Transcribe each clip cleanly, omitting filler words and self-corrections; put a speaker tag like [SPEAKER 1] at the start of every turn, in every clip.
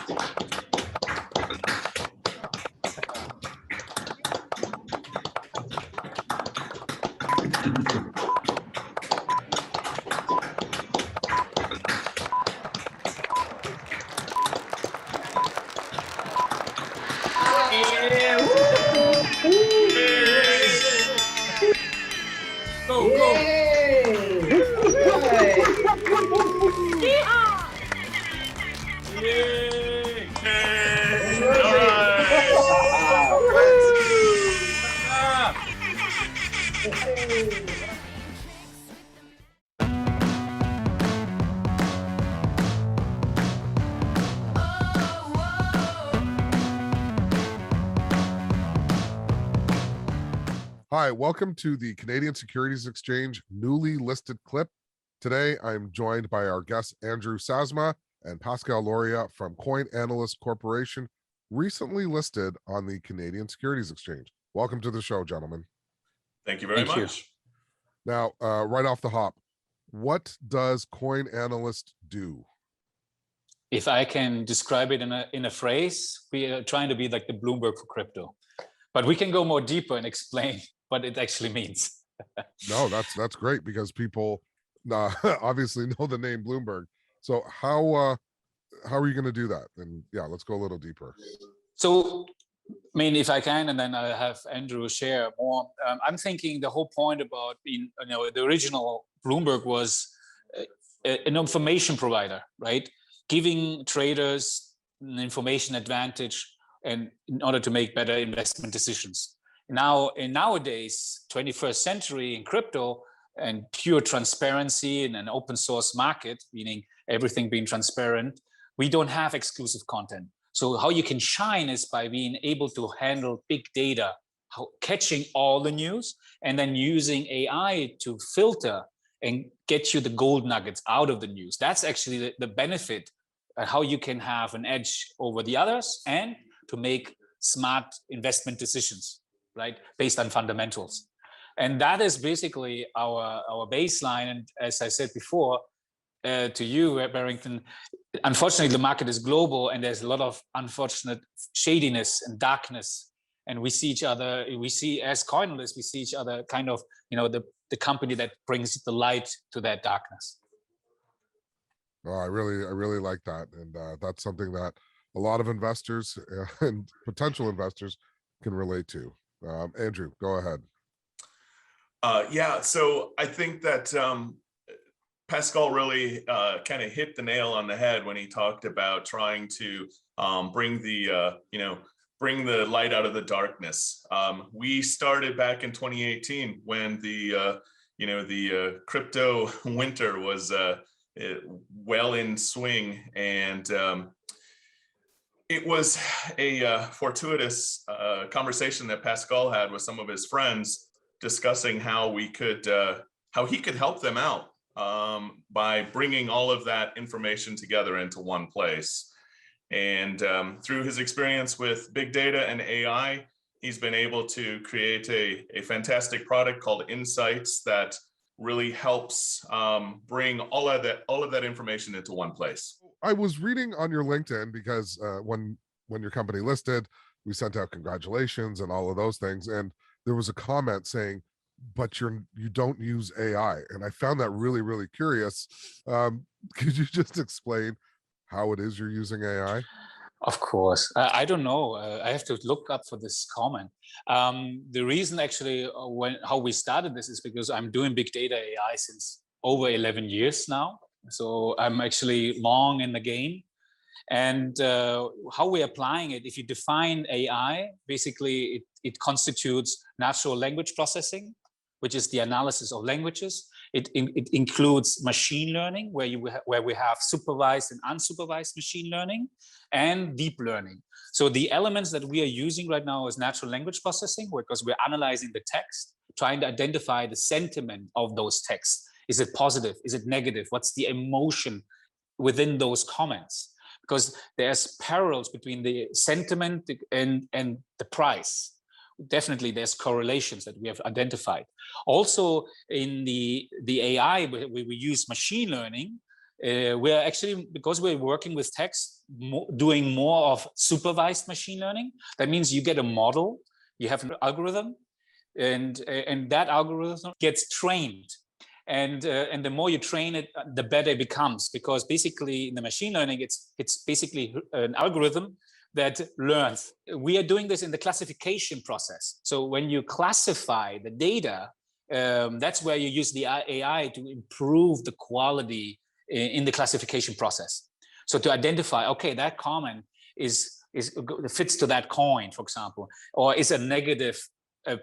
[SPEAKER 1] Go, go. Yay! All right.
[SPEAKER 2] Hi, welcome to the Canadian Securities Exchange newly listed clip. Today, I'm joined by our guests, Andrew Sazama and Pascal Lauria from CoinAnalyst Corporation, recently listed on the Canadian Securities Exchange. Welcome to the show, gentlemen.
[SPEAKER 1] Thank you very much.
[SPEAKER 2] Now, right off the hop, what does CoinAnalyst do?
[SPEAKER 3] If I can describe it in a phrase, we are trying to be like the Bloomberg for crypto, but we can go more deeper and explain what it actually means.
[SPEAKER 2] No, that's great, because people obviously know the name Bloomberg. So how are you going to do that? And yeah, let's go a little deeper.
[SPEAKER 3] So, I mean, if I can, and then I'll have Andrew share more. I'm thinking the whole point about being, the original Bloomberg was an information provider, right? Giving traders an information advantage and in order to make better investment decisions. Now, in nowadays, 21st century in crypto and pure transparency in an open source market, meaning everything being transparent, we don't have exclusive content. So how you can shine is by being able to handle big data, catching all the news, and then using AI to filter and get you the gold nuggets out of the news. That's actually the benefit, how you can have an edge over the others and to make smart investment decisions, right, based on fundamentals. And that is basically our baseline. And as I said before, to you, Barrington, unfortunately, the market is global and there's a lot of unfortunate shadiness and darkness. And we see each other, as CoinAnalysts, we see each other kind of, the company that brings the light to that darkness.
[SPEAKER 2] Oh, I really like that. And that's something that a lot of investors and potential investors can relate to. Andrew, go ahead.
[SPEAKER 1] Yeah, so I think that Pascal really kind of hit the nail on the head when he talked about trying to bring the light out of the darkness. We started back in 2018 when the crypto winter was well in swing, and it was a fortuitous conversation that Pascal had with some of his friends discussing how he could help them out by bringing all of that information together into one place. And through his experience with big data and AI, he's been able to create a fantastic product called Insights that really helps bring all of that information into one place.
[SPEAKER 2] I was reading on your LinkedIn, because when your company listed, we sent out congratulations and all of those things, and there was a comment saying, but you don't use AI, and I found that really curious. Could you just explain how it is you're using AI?
[SPEAKER 3] Of course. I don't know. I have to look up for this comment. The reason actually how we started this is because I'm doing big data AI since over 11 years now. So I'm actually long in the game. And how we're applying it, if you define AI, basically it constitutes natural language processing, which is the analysis of languages. It includes machine learning, where we have supervised and unsupervised machine learning, and deep learning. So the elements that we are using right now is natural language processing, because we're analyzing the text, trying to identify the sentiment of those texts. Is it positive? Is it negative? What's the emotion within those comments? Because there's parallels between the sentiment and the price. Definitely there's correlations that we have identified. Also in the AI, we use machine learning we're actually, because we're working with text, doing more of supervised machine learning. That means you get a model, you have an algorithm, and that algorithm gets trained. And the more you train it, the better it becomes, because basically in the machine learning, it's basically an algorithm that learns. We are doing this in the classification process. So when you classify the data, that's where you use the AI to improve the quality in the classification process. So to identify, okay, that comment fits to that coin, for example, or is a negative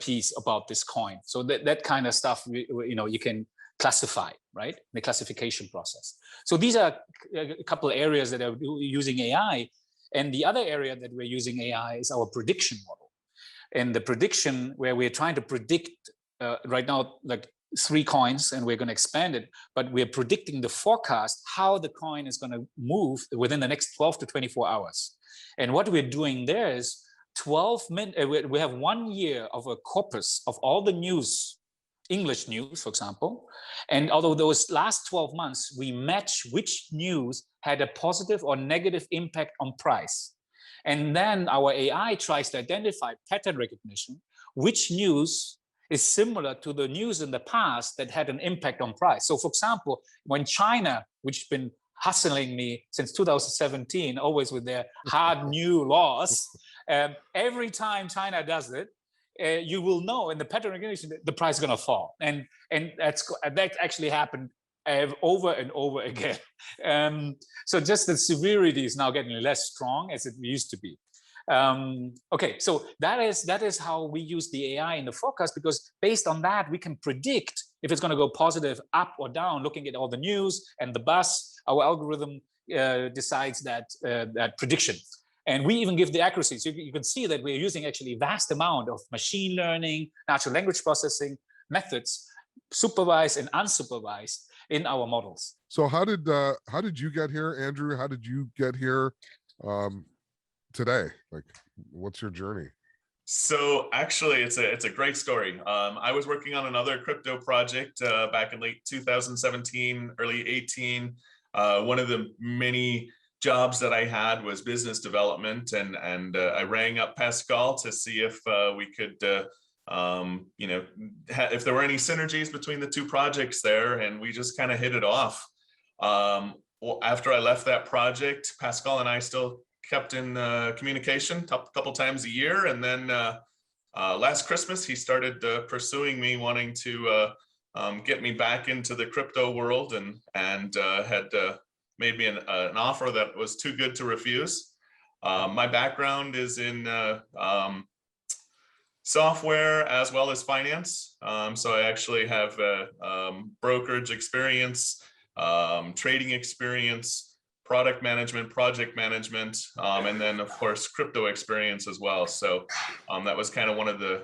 [SPEAKER 3] piece about this coin. So that kind of stuff, you can classify, right? The classification process. So these are a couple of areas that are using AI. And the other area that we're using AI is our prediction model. And the prediction, where we're trying to predict right now, like 3 coins, and we're going to expand it, but we're predicting the forecast, how the coin is going to move within the next 12 to 24 hours. And what we're doing there is 12 minutes, we have 1 year of a corpus of all the news, English news, for example. And although those last 12 months, we match which news had a positive or negative impact on price. And then our AI tries to identify pattern recognition, which news is similar to the news in the past that had an impact on price. So for example, when China, which has been hustling me since 2017, always with their hard new laws, every time China does it, you will know in the pattern recognition the price is going to fall, and that actually happened over and over again. So just the severity is now getting less strong as it used to be. Okay, so that is how we use the AI in the forecast, because based on that we can predict if it's going to go positive, up or down, looking at all the news and the buzz. Our algorithm decides that prediction. And we even give the accuracy. So you can see that we're using actually a vast amount of machine learning, natural language processing methods, supervised and unsupervised, in our models.
[SPEAKER 2] So how did you get here, Andrew? How did you get here today? Like, what's your journey?
[SPEAKER 1] So actually, it's a great story. I was working on another crypto project back in late 2017, early 18. One of the many jobs that I had was business development, and I rang up Pascal to see if we could, if there were any synergies between the 2 projects there, and we just kind of hit it off. Well, after I left that project, Pascal and I still kept in communication a couple times a year, and then last Christmas he started pursuing me, wanting to get me back into the crypto world, and had made me an offer that was too good to refuse. My background is in software as well as finance. So I actually have brokerage experience, trading experience, product management, project management, and then of course crypto experience as well. So that was kind of one of the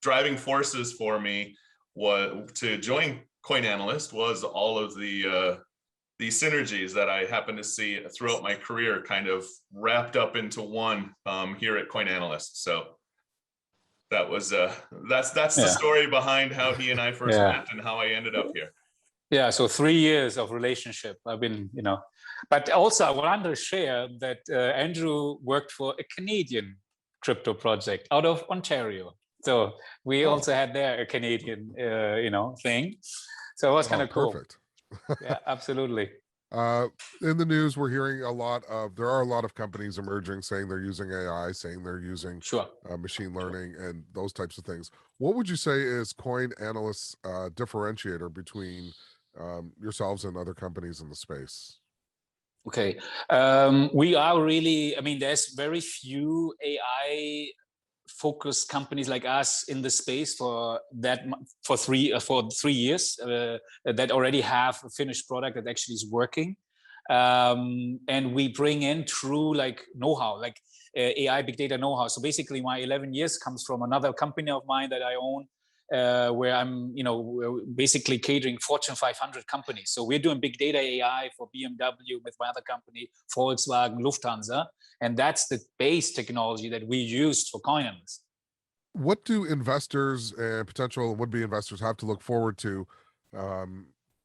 [SPEAKER 1] driving forces for me to join CoinAnalyst, was all of the synergies that I happened to see throughout my career kind of wrapped up into one here at CoinAnalyst. So that was that's the story behind how he and I first met and how I ended up here.
[SPEAKER 3] Yeah, so 3 years of relationship. I've been, but also I want to share that Andrew worked for a Canadian crypto project out of Ontario. So we also had there a Canadian, thing. So it was kind of cool.
[SPEAKER 2] Perfect.
[SPEAKER 3] Yeah, absolutely.
[SPEAKER 2] In the news, we're hearing there are a lot of companies emerging saying they're using AI, saying they're using machine learning and those types of things. What would you say is CoinAnalyst's differentiator between yourselves and other companies in the space?
[SPEAKER 3] Okay, we are really, there's very few AI focused companies like us in the space for 3 years that already have a finished product that actually is working, and we bring in true know-how, AI big data know-how. So basically my 11 years comes from another company of mine that I own, where I'm we're basically catering Fortune 500 companies. So we're doing big data AI for BMW with my other company, Volkswagen, Lufthansa. And that's the base technology that we used for CoinAnalyst.
[SPEAKER 2] What do investors and potential would-be investors have to look forward to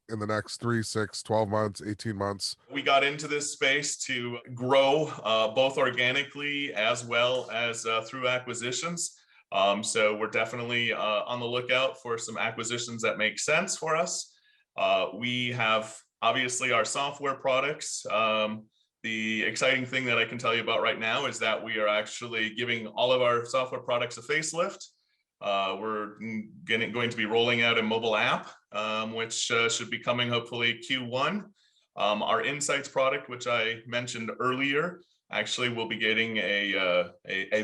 [SPEAKER 2] in the next 3, 6, 12 months, 18 months?
[SPEAKER 1] We got into this space to grow both organically as well as through acquisitions. So we're definitely on the lookout for some acquisitions that make sense for us. We have obviously our software products. The exciting thing that I can tell you about right now is that we are actually giving all of our software products a facelift. We're going to be rolling out a mobile app, which should be coming hopefully Q1. Our Insights product, which I mentioned earlier, actually will be getting a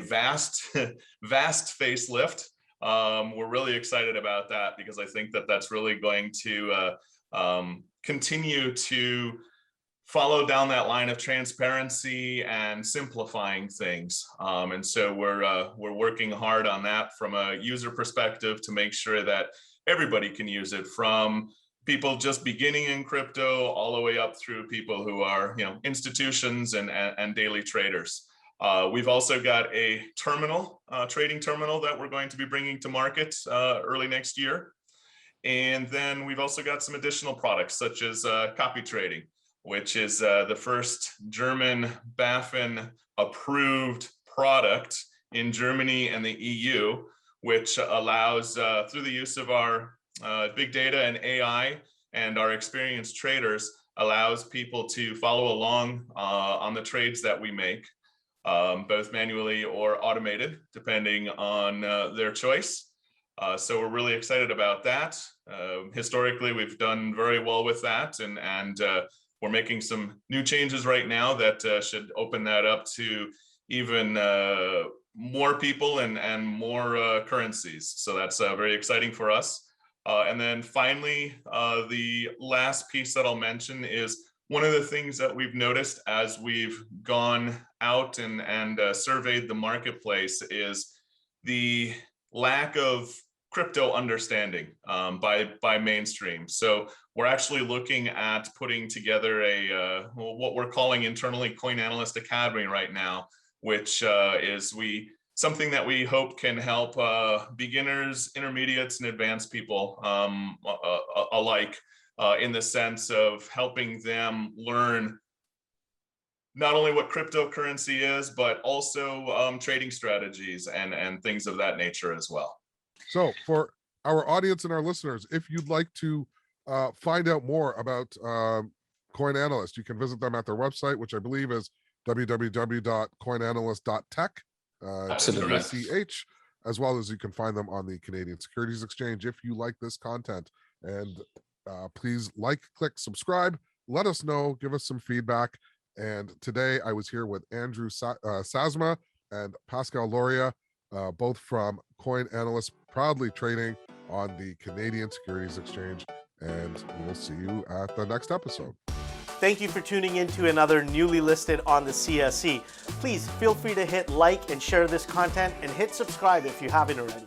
[SPEAKER 1] vast facelift. We're really excited about that because I think that that's really going to continue to follow down that line of transparency and simplifying things. And so we're working hard on that from a user perspective to make sure that everybody can use it, from people just beginning in crypto all the way up through people who are, institutions and daily traders. We've also got a terminal, trading terminal that we're going to be bringing to market early next year. And then we've also got some additional products such as copy trading, which is the first German BaFin approved product in Germany and the EU, which allows, through the use of our big data and AI and our experienced traders, allows people to follow along on the trades that we make, both manually or automated, depending on their choice. So we're really excited about that. Historically, we've done very well with that, and we're making some new changes right now that should open that up to even more people and more currencies. So that's very exciting for us. And then finally, the last piece that I'll mention is one of the things that we've noticed as we've gone out and surveyed the marketplace is the lack of crypto understanding by mainstream. So we're actually looking at putting together what we're calling internally CoinAnalyst Academy right now, which is something that we hope can help beginners, intermediates, and advanced people alike in the sense of helping them learn not only what cryptocurrency is, but also trading strategies and things of that nature as well.
[SPEAKER 2] So for our audience and our listeners, if you'd like to find out more about CoinAnalyst, you can visit them at their website, which I believe is www.coinanalyst.tech.
[SPEAKER 3] Absolutely.
[SPEAKER 2] TECH, as well as you can find them on the Canadian Securities Exchange. If you like this content, and please like, click, subscribe, let us know, give us some feedback. And today I was here with Andrew Sazama and Pascal Lauria, both from CoinAnalyst, proudly trading on the Canadian Securities Exchange. And we'll see you at the next episode.
[SPEAKER 4] Thank you for tuning in to another newly listed on the CSE. Please feel free to hit like and share this content, and hit subscribe if you haven't already.